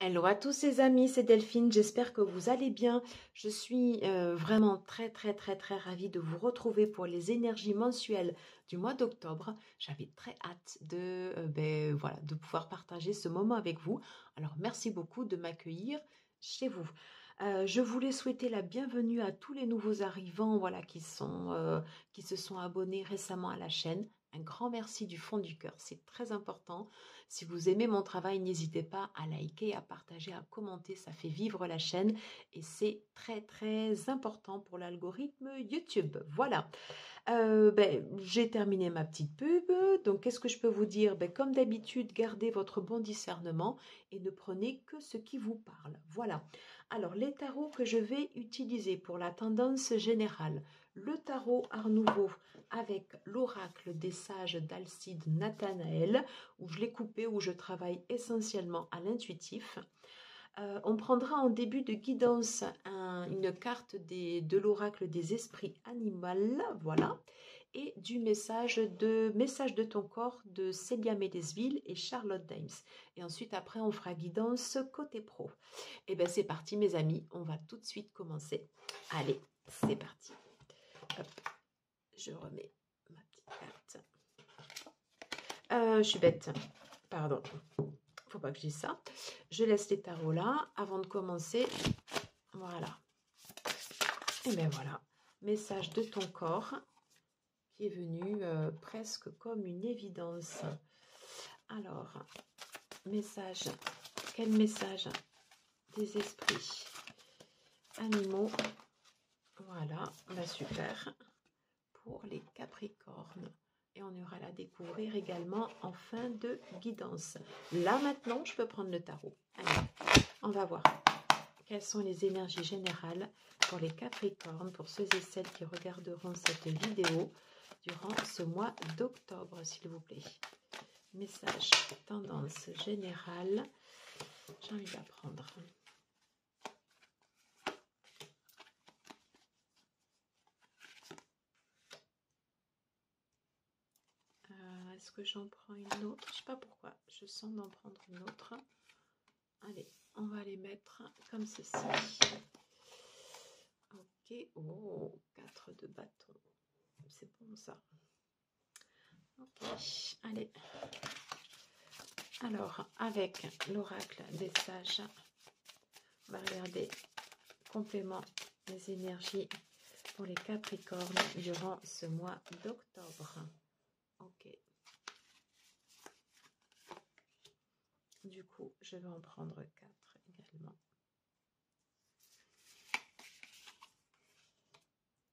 Hello à tous les amis, c'est Delphine, j'espère que vous allez bien. Je suis vraiment très ravie de vous retrouver pour les énergies mensuelles du mois d'octobre. J'avais très hâte de, voilà, de pouvoir partager ce moment avec vous. Alors merci beaucoup de m'accueillir chez vous. Je voulais souhaiter la bienvenue à tous les nouveaux arrivants voilà, qui se sont abonnés récemment à la chaîne. Un grand merci du fond du cœur, c'est très important. Si vous aimez mon travail, n'hésitez pas à liker, à partager, à commenter, ça fait vivre la chaîne et c'est très important pour l'algorithme YouTube. Voilà, j'ai terminé ma petite pub, donc qu'est-ce que je peux vous dire? Comme d'habitude, gardez votre bon discernement et ne prenez que ce qui vous parle. Voilà, alors les tarots que je vais utiliser pour la tendance générale, le tarot Art Nouveau avec l'oracle des sages d'Alcide Nathanaël, où je l'ai coupé, où je travaille essentiellement à l'intuitif. On prendra en début de guidance une carte de l'oracle des esprits animaux, voilà, et du message de ton corps de Célia Médesville et Charlotte Dimes. Et ensuite, après, on fera guidance côté pro. Et bien, c'est parti, mes amis, on va tout de suite commencer. Allez, c'est parti. Hop, je remets ma petite carte. Je suis bête, pardon. Faut pas que je dise ça. Je laisse les tarots là avant de commencer. Voilà. Et bien voilà. Message de ton corps qui est venu presque comme une évidence. Alors, message. Quel message des esprits animaux? Voilà. Bah, super. Pour les Capricornes. Et on ira la découvrir également en fin de guidance. Là, maintenant, je peux prendre le tarot. Allez, on va voir quelles sont les énergies générales pour les Capricornes, pour ceux et celles qui regarderont cette vidéo durant ce mois d'octobre, s'il vous plaît. Message, tendance générale. J'ai envie d'apprendre. Est-ce que j'en prends une autre? Je ne sais pas pourquoi. Je sens d'en prendre une autre. Allez, on va les mettre comme ceci. Ok. Oh, 4 de bâton. C'est bon ça. Ok. Allez. Alors, avec l'oracle des sages, on va regarder complément des énergies pour les Capricornes durant ce mois d'octobre. Ok. Du coup, je vais en prendre 4 également.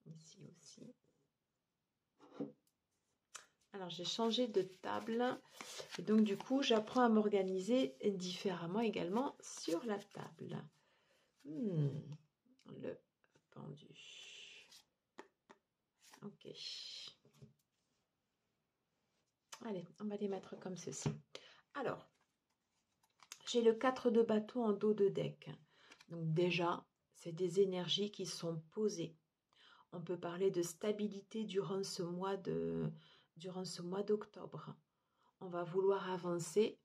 Ici aussi. Alors, j'ai changé de table. Et donc, du coup, j'apprends à m'organiser différemment également sur la table. Le pendu. Ok. Allez, on va les mettre comme ceci. Alors, j'ai le 4 de bâton en dos de deck. Donc déjà, c'est des énergies qui sont posées. On peut parler de stabilité durant ce mois d'octobre. On va vouloir avancer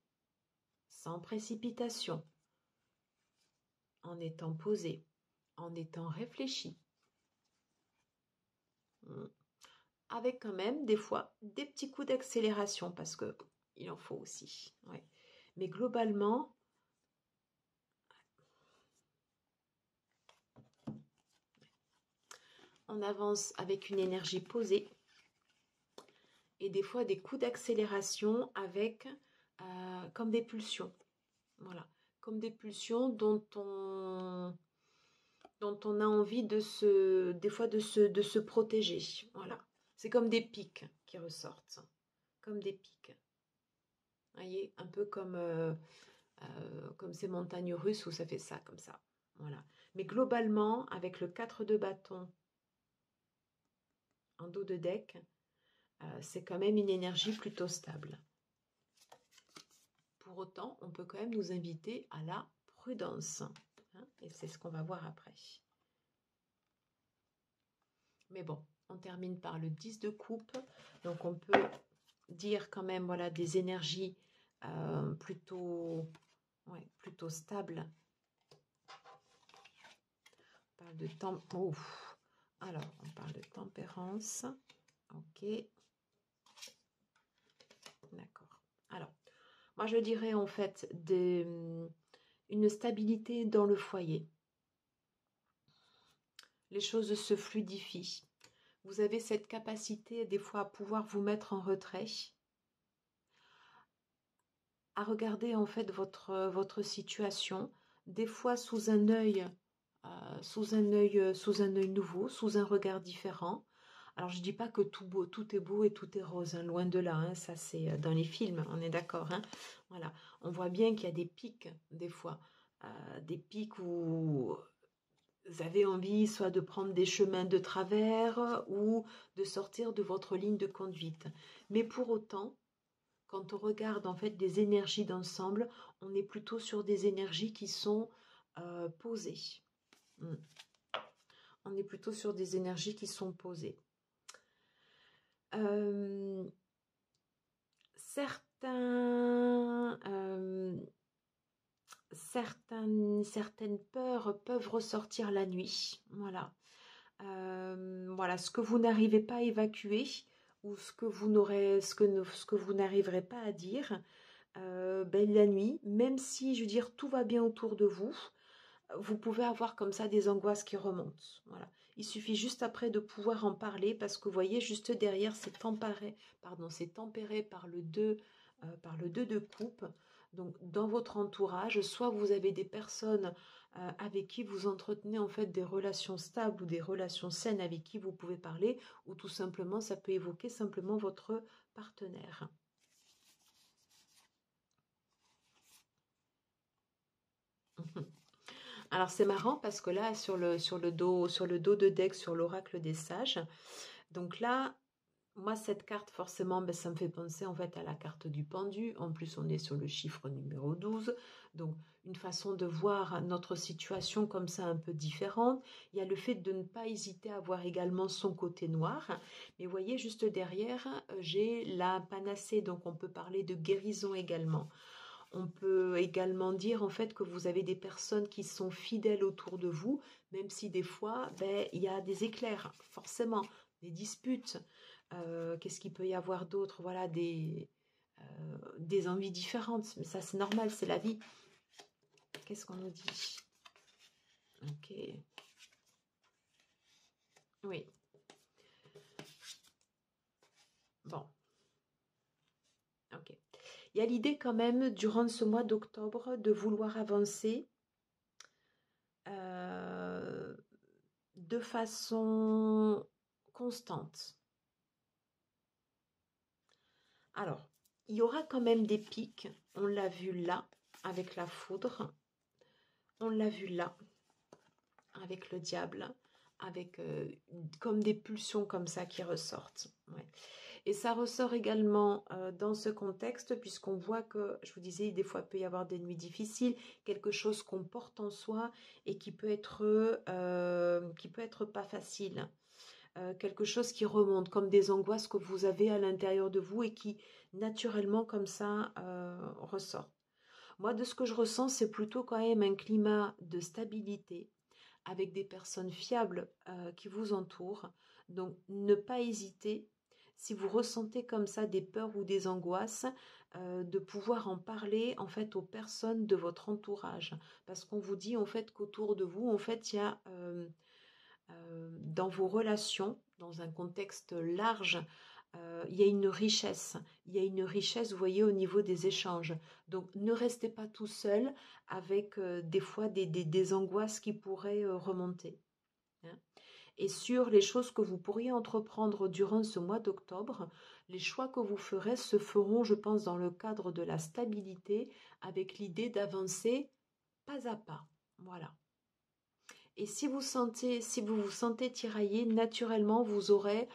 sans précipitation, en étant posé, en étant réfléchi. Avec quand même des fois des petits coups d'accélération parce que il en faut aussi. Ouais. Mais globalement, on avance avec une énergie posée et des fois des coups d'accélération avec comme des pulsions. Voilà, comme des pulsions dont on a envie des fois de se protéger. Voilà, c'est comme des pics qui ressortent, comme des pics. Vous voyez, un peu comme ces montagnes russes où ça fait ça, comme ça. Voilà. Mais globalement, avec le 4 de bâton en dos de deck, c'est quand même une énergie plutôt stable. Pour autant, on peut quand même nous inviter à la prudence. Hein, et c'est ce qu'on va voir après. Mais bon, on termine par le 10 de coupe. Donc, on peut dire quand même, voilà, des énergies plutôt Ouais, plutôt stable. On parle de temps. Oh. Alors, on parle de tempérance. Ok. D'accord. Alors, moi je dirais en fait une stabilité dans le foyer. Les choses se fluidifient. Vous avez cette capacité des fois à pouvoir vous mettre en retrait, à regarder en fait votre situation, des fois sous un œil, sous un œil nouveau, sous un regard différent. Alors je dis pas que tout est beau et tout est rose, hein, loin de là, hein, ça c'est dans les films, on est d'accord, hein, voilà. On voit bien qu'il y a des pics des fois, des pics où vous avez envie soit de prendre des chemins de travers ou de sortir de votre ligne de conduite. Mais pour autant, quand on regarde en fait des énergies d'ensemble, on est plutôt sur des énergies qui sont posées. On est plutôt sur des énergies qui sont posées. Certaines peurs peuvent ressortir la nuit. Voilà. Voilà, ce que vous n'arrivez pas à évacuer ou ce que vous n'arriverez pas à dire, la nuit, même si, je veux dire, tout va bien autour de vous, vous pouvez avoir comme ça des angoisses qui remontent. Voilà. Il suffit juste après de pouvoir en parler parce que vous voyez, juste derrière, c'est tempéré par le 2 de coupe. Donc, dans votre entourage, soit vous avez des personnes avec qui vous entretenez en fait des relations stables ou des relations saines avec qui vous pouvez parler, ou tout simplement, ça peut évoquer simplement votre partenaire. Alors c'est marrant parce que là sur le dos de deck sur l'oracle des sages, donc là moi cette carte forcément ça me fait penser en fait à la carte du pendu. En plus on est sur le chiffre numéro 12, donc une façon de voir notre situation comme ça un peu différente. Il y a le fait de ne pas hésiter à voir également son côté noir, mais vous voyez juste derrière j'ai la panacée, donc on peut parler de guérison également. On peut également dire en fait que vous avez des personnes qui sont fidèles autour de vous, même si des fois, il y a des éclairs, forcément, des disputes. Qu'est-ce qu'il peut y avoir d'autre? Voilà, des envies différentes. Mais ça, c'est normal, c'est la vie. Qu'est-ce qu'on nous dit? Ok. Oui. Bon. Ok. Il y a l'idée quand même, durant ce mois d'octobre, de vouloir avancer de façon constante. Alors, il y aura quand même des pics. On l'a vu là, avec la foudre. On l'a vu là, avec le diable. Avec comme des pulsions comme ça qui ressortent. Ouais. Et ça ressort également dans ce contexte, puisqu'on voit que, je vous disais, des fois il peut y avoir des nuits difficiles, quelque chose qu'on porte en soi et qui peut être pas facile. Quelque chose qui remonte, comme des angoisses que vous avez à l'intérieur de vous et qui naturellement comme ça ressort. Moi, de ce que je ressens, c'est plutôt quand même un climat de stabilité avec des personnes fiables qui vous entourent. Donc, ne pas hésiter, si vous ressentez comme ça des peurs ou des angoisses, de pouvoir en parler en fait aux personnes de votre entourage. Parce qu'on vous dit en fait qu'autour de vous, en fait, il y a dans vos relations, dans un contexte large, il y a une richesse. Il y a une richesse, vous voyez, au niveau des échanges. Donc, ne restez pas tout seul avec des fois des angoisses qui pourraient remonter. Hein. Et sur les choses que vous pourriez entreprendre durant ce mois d'octobre, les choix que vous ferez se feront, je pense, dans le cadre de la stabilité, avec l'idée d'avancer pas à pas. Voilà. Et si vous vous sentez tiraillé, naturellement, vous aurez,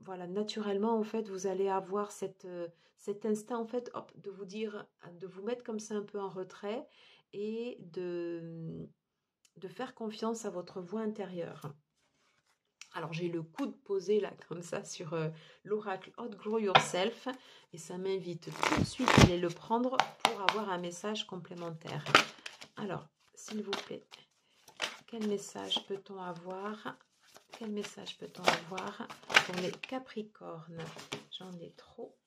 voilà, naturellement, en fait, vous allez avoir cet instinct, en fait, hop, de vous dire, de vous mettre comme ça un peu en retrait et de faire confiance à votre voix intérieure. Alors, j'ai le coude posé là, comme ça, sur l'oracle Outgrow Yourself. Et ça m'invite tout de suite à aller le prendre pour avoir un message complémentaire. Alors, s'il vous plaît, quel message peut-on avoir? Quel message peut-on avoir pour les Capricornes? J'en ai trop.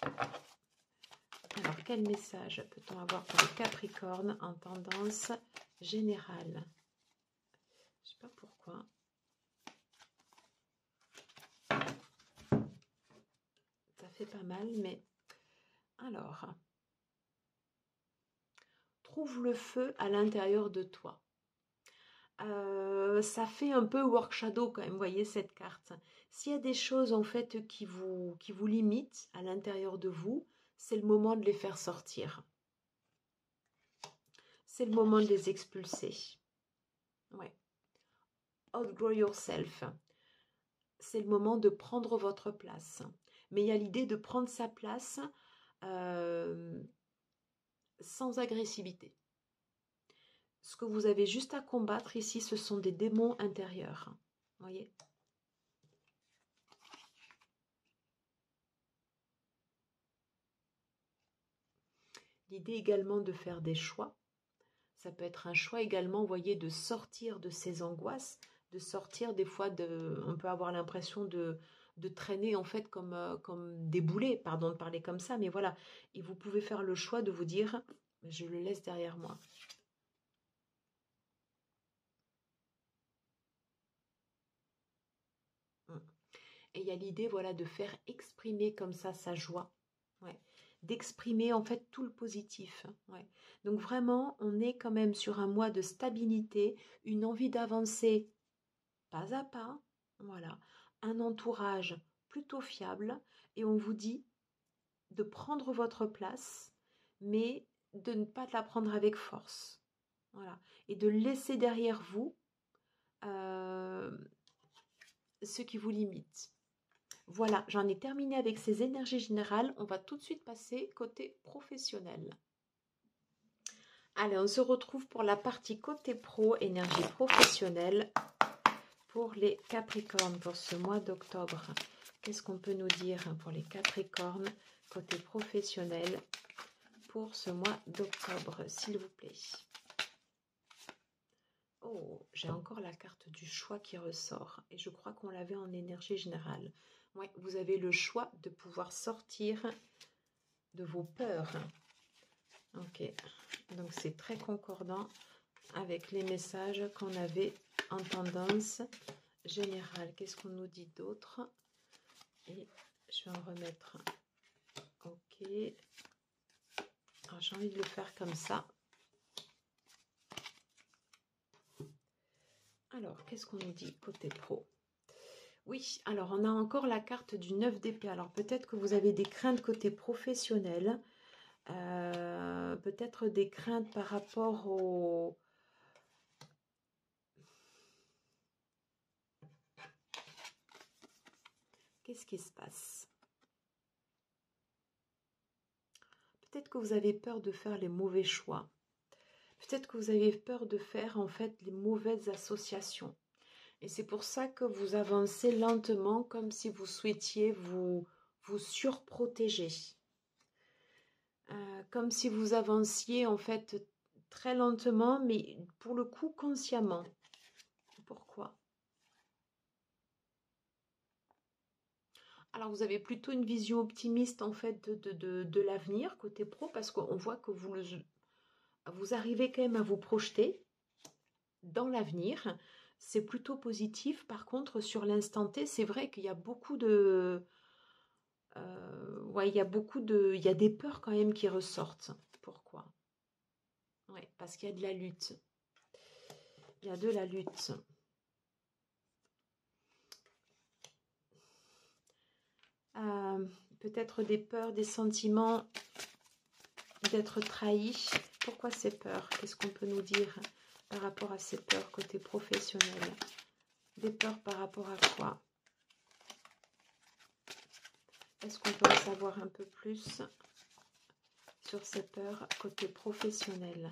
Alors, quel message peut-on avoir pour les Capricornes en tendance générale? Je ne sais pas pourquoi. Ça fait pas mal, mais... Alors, trouve le feu à l'intérieur de toi. Ça fait un peu work shadow quand même, vous voyez cette carte. S'il y a des choses en fait qui vous limitent à l'intérieur de vous, c'est le moment de les faire sortir. C'est le moment de les expulser. Ouais. Outgrow yourself. C'est le moment de prendre votre place. Mais il y a l'idée de prendre sa place sans agressivité. Ce que vous avez juste à combattre ici, ce sont des démons intérieurs. Vous voyez ? L'idée également de faire des choix. Ça peut être un choix également, vous voyez, de sortir de ses angoisses, de sortir des fois de... On peut avoir l'impression de traîner en fait comme des boulets, pardon de parler comme ça, mais voilà. Et vous pouvez faire le choix de vous dire, je le laisse derrière moi. Et il y a l'idée, voilà, de faire exprimer comme ça sa joie. Ouais. D'exprimer en fait tout le positif. Ouais. Donc vraiment, on est quand même sur un mois de stabilité, une envie d'avancer pas à pas. Voilà. Un entourage plutôt fiable. Et on vous dit de prendre votre place, mais de ne pas la prendre avec force. Voilà. Et de laisser derrière vous ce qui vous limite. Voilà, j'en ai terminé avec ces énergies générales. On va tout de suite passer côté professionnel. Allez, on se retrouve pour la partie côté pro, énergie professionnelle, pour les Capricornes pour ce mois d'octobre. Qu'est-ce qu'on peut nous dire pour les Capricornes côté professionnel pour ce mois d'octobre, s'il vous plaît? Oh, j'ai encore la carte du choix qui ressort et je crois qu'on l'avait en énergie générale. Oui, vous avez le choix de pouvoir sortir de vos peurs. Ok, donc c'est très concordant avec les messages qu'on avait en tendance générale. Qu'est-ce qu'on nous dit d'autre? Et je vais en remettre. Ok. Alors j'ai envie de le faire comme ça. Alors, qu'est-ce qu'on nous dit côté pro? Oui, alors on a encore la carte du 9 d'épée. Alors peut-être que vous avez des craintes côté professionnel. Peut-être des craintes par rapport au... Qu'est-ce qui se passe? Peut-être que vous avez peur de faire les mauvais choix. Peut-être que vous avez peur de faire en fait les mauvaises associations. Et c'est pour ça que vous avancez lentement comme si vous souhaitiez vous surprotéger. Comme si vous avanciez en fait très lentement, mais pour le coup consciemment. Pourquoi? Alors vous avez plutôt une vision optimiste en fait de l'avenir côté pro, parce qu'on voit que vous arrivez quand même à vous projeter dans l'avenir. C'est plutôt positif. Par contre, sur l'instant T, c'est vrai qu'il y a beaucoup de... ouais, il y a des peurs quand même qui ressortent. Pourquoi? Ouais, parce qu'il y a de la lutte. Il y a de la lutte. Peut-être des peurs, des sentiments d'être trahi. Pourquoi ces peurs? Qu'est-ce qu'on peut nous dire par rapport à ces peurs côté professionnel? Des peurs par rapport à quoi? Est-ce qu'on peut en savoir un peu plus sur ces peurs côté professionnel?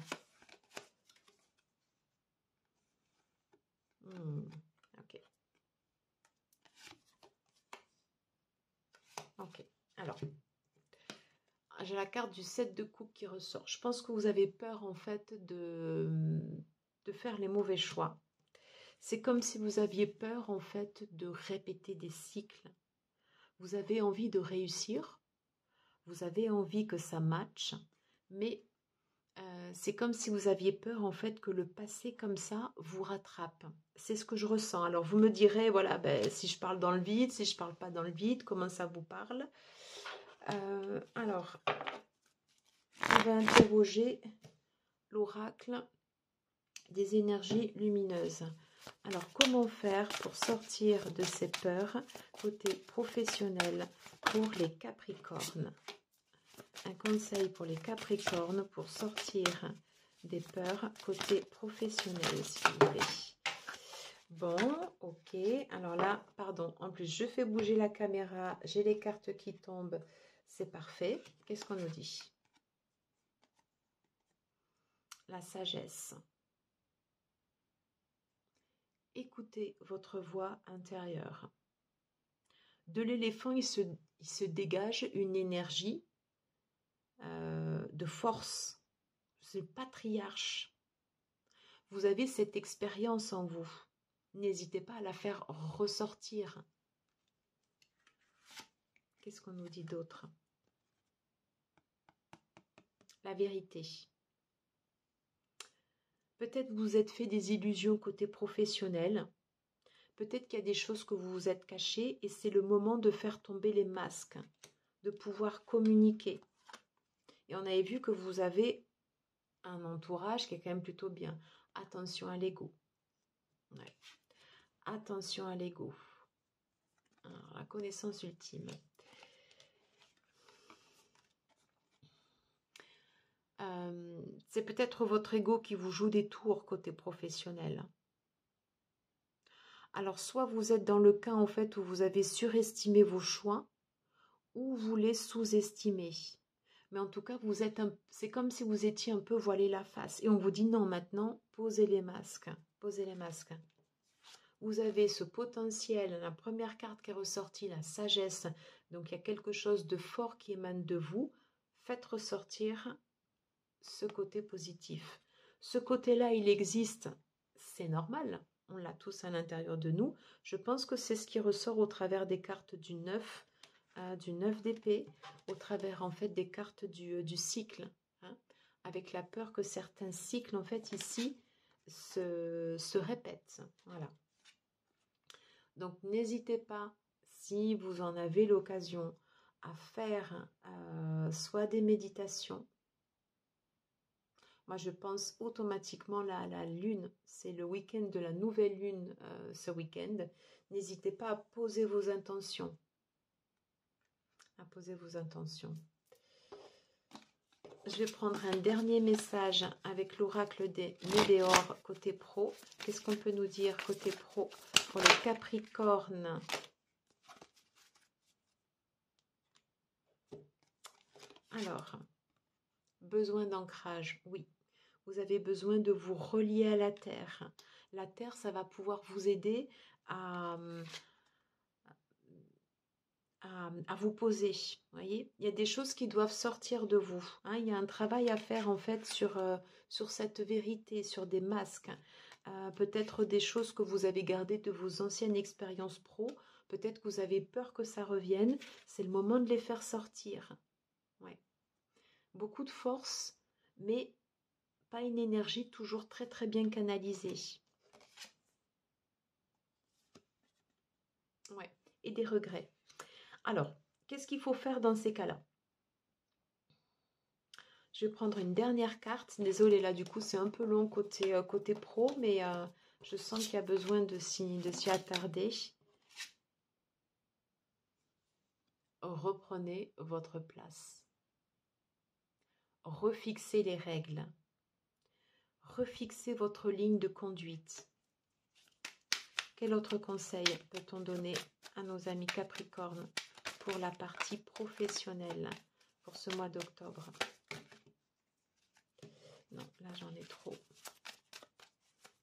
la carte du 7 de coupe qui ressort. Je pense que vous avez peur en fait de faire les mauvais choix. C'est comme si vous aviez peur en fait de répéter des cycles. Vous avez envie de réussir, vous avez envie que ça matche, mais c'est comme si vous aviez peur en fait que le passé comme ça vous rattrape. C'est ce que je ressens. Alors vous me direz, voilà, ben, si je parle dans le vide, si je parle pas dans le vide, comment ça vous parle? Alors, on va interroger l'oracle des énergies lumineuses. Alors, comment faire pour sortir de ces peurs côté professionnel pour les Capricornes? Un conseil pour les Capricornes pour sortir des peurs côté professionnel, s'il vous plaît. Bon, ok. Alors là, pardon, en plus, je fais bouger la caméra, j'ai les cartes qui tombent, c'est parfait. Qu'est-ce qu'on nous dit? La sagesse. Écoutez votre voix intérieure. De l'éléphant, il se dégage une énergie de force. C'est le patriarche. Vous avez cette expérience en vous. N'hésitez pas à la faire ressortir. Qu'est-ce qu'on nous dit d'autre? La vérité. Peut-être vous vous êtes fait des illusions côté professionnel. Peut-être qu'il y a des choses que vous vous êtes cachées et c'est le moment de faire tomber les masques, de pouvoir communiquer. Et on avait vu que vous avez un entourage qui est quand même plutôt bien. Attention à l'ego. Ouais. Attention à l'ego. La connaissance ultime. C'est peut-être votre ego qui vous joue des tours côté professionnel. Alors, soit vous êtes dans le cas en fait où vous avez surestimé vos choix, ou vous les sous-estimez. Mais en tout cas, c'est comme si vous étiez un peu voilé la face. Et on vous dit non, maintenant, posez les masques. Posez les masques. Vous avez ce potentiel, la première carte qui est ressortie, la sagesse. Donc, il y a quelque chose de fort qui émane de vous. Faites ressortir ce côté positif. Ce côté-là, il existe. C'est normal. On l'a tous à l'intérieur de nous. Je pense que c'est ce qui ressort au travers des cartes du 9 d'épée, au travers en fait des cartes du cycle, hein, avec la peur que certains cycles en fait ici se répètent. Voilà. Donc n'hésitez pas, si vous en avez l'occasion, à faire soit des méditations. Moi, je pense automatiquement là à la lune. C'est le week-end de la nouvelle lune ce week-end. N'hésitez pas à poser vos intentions. À poser vos intentions. Je vais prendre un dernier message avec l'oracle des Météores côté pro. Qu'est-ce qu'on peut nous dire côté pro pour les Capricornes? Alors, besoin d'ancrage, oui. Vous avez besoin de vous relier à la terre. La terre, ça va pouvoir vous aider à vous poser. Vous voyez, il y a des choses qui doivent sortir de vous. Hein. Il y a un travail à faire en fait sur cette vérité, sur des masques. Peut-être des choses que vous avez gardées de vos anciennes expériences pro. Peut-être que vous avez peur que ça revienne. C'est le moment de les faire sortir. Ouais. Beaucoup de force, mais pas une énergie toujours très très bien canalisée. Ouais. Et des regrets. Alors, qu'est-ce qu'il faut faire dans ces cas-là? Je vais prendre une dernière carte. Désolée, là, du coup, c'est un peu long côté pro, mais je sens qu'il y a besoin de s'y attarder. Reprenez votre place. Refixez les règles. Refixez votre ligne de conduite. Quel autre conseil peut-on donner à nos amis Capricornes pour la partie professionnelle pour ce mois d'octobre? Non, là j'en ai trop.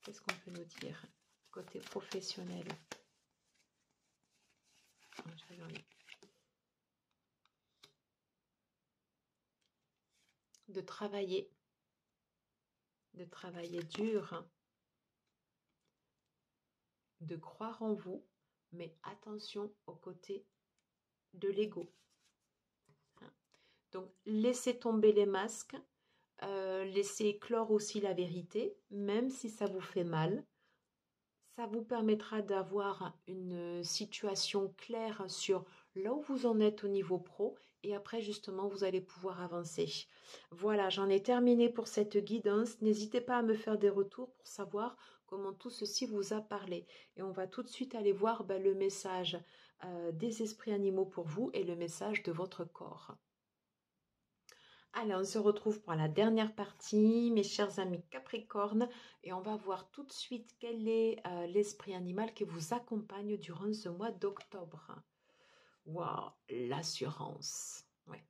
Qu'est-ce qu'on peut nous dire côté professionnel? travailler dur, de croire en vous, mais attention au côté de l'ego. Donc, laissez tomber les masques, laissez éclore aussi la vérité, même si ça vous fait mal. Ça vous permettra d'avoir une situation claire sur là où vous en êtes au niveau pro et après justement vous allez pouvoir avancer. Voilà, j'en ai terminé pour cette guidance. N'hésitez pas à me faire des retours pour savoir comment tout ceci vous a parlé. Et on va tout de suite aller voir le message des esprits animaux pour vous et le message de votre corps. Allez, on se retrouve pour la dernière partie, mes chers amis Capricorne, et on va voir tout de suite quel est l'esprit animal qui vous accompagne durant ce mois d'octobre. Waouh, l'assurance. Ouais.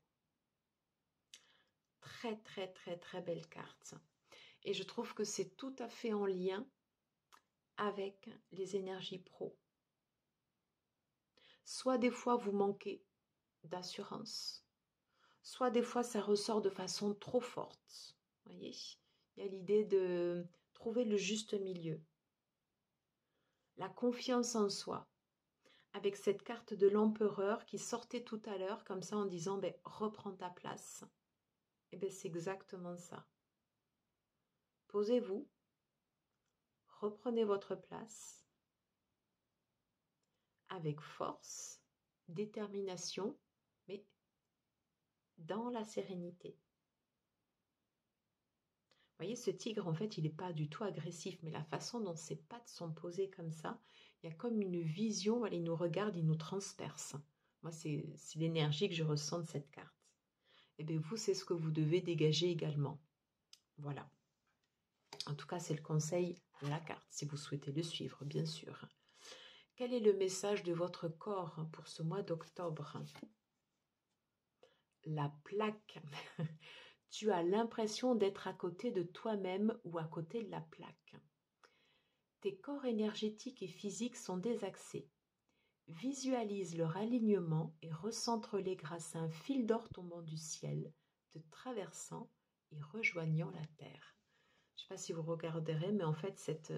Très, très, très, très belle carte. Et je trouve que c'est tout à fait en lien avec les énergies pro. Soit des fois vous manquez d'assurance, soit des fois ça ressort de façon trop forte. Vous voyez, il y a l'idée de trouver le juste milieu. La confiance en soi. Avec cette carte de l'empereur qui sortait tout à l'heure comme ça en disant reprends ta place. Et bien c'est exactement ça. Posez-vous, reprenez votre place avec force, détermination, mais dans la sérénité. Vous voyez, ce tigre, en fait, il n'est pas du tout agressif, mais la façon dont ses pattes sont posées comme ça, il y a comme une vision, voilà, il nous regarde, il nous transperce. Moi, c'est l'énergie que je ressens de cette carte. Et bien, vous, c'est ce que vous devez dégager également. Voilà. En tout cas, c'est le conseil de la carte, si vous souhaitez le suivre, bien sûr. Quel est le message de votre corps pour ce mois d'octobre? La plaque. Tu as l'impression d'être à côté de toi-même ou à côté de la plaque. Tes corps énergétiques et physiques sont désaxés. Visualise leur alignement et recentre-les grâce à un fil d'or tombant du ciel, te traversant et rejoignant la terre. Je ne sais pas si vous regarderez, mais en fait, cette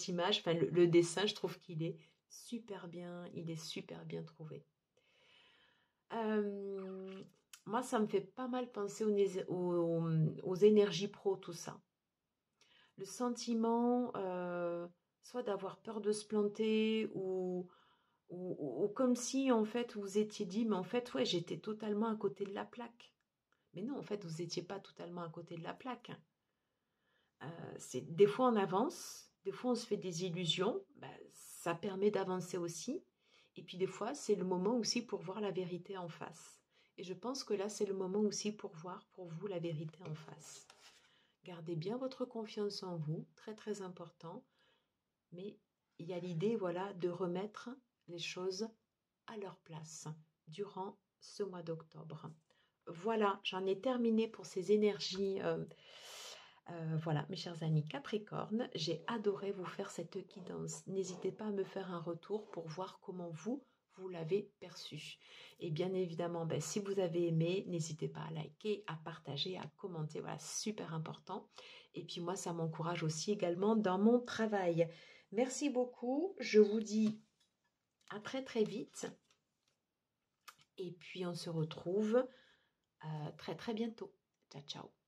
image, enfin, le dessin, je trouve qu'il est super bien, trouvé. Moi, ça me fait pas mal penser aux énergies pro, tout ça. Le sentiment, soit d'avoir peur de se planter ou comme si, en fait, vous étiez dit, mais en fait, ouais, j'étais totalement à côté de la plaque. Mais non, en fait, vous n'étiez pas totalement à côté de la plaque. Des fois, on avance, des fois, on se fait des illusions. Ça permet d'avancer aussi. Et puis, des fois, c'est le moment aussi pour voir la vérité en face. Et je pense que là, c'est le moment aussi pour voir pour vous la vérité en face. Gardez bien votre confiance en vous, très très important. Mais il y a l'idée, voilà, de remettre les choses à leur place durant ce mois d'octobre. Voilà, j'en ai terminé pour ces énergies. Voilà, mes chers amis Capricorne, j'ai adoré vous faire cette guidance. N'hésitez pas à me faire un retour pour voir comment vous l'avez perçu. Et bien évidemment, si vous avez aimé, n'hésitez pas à liker, à partager, à commenter. Voilà, super important. Et puis moi, ça m'encourage aussi également dans mon travail. Merci beaucoup. Je vous dis à très très vite. Et puis on se retrouve très très bientôt. Ciao, ciao.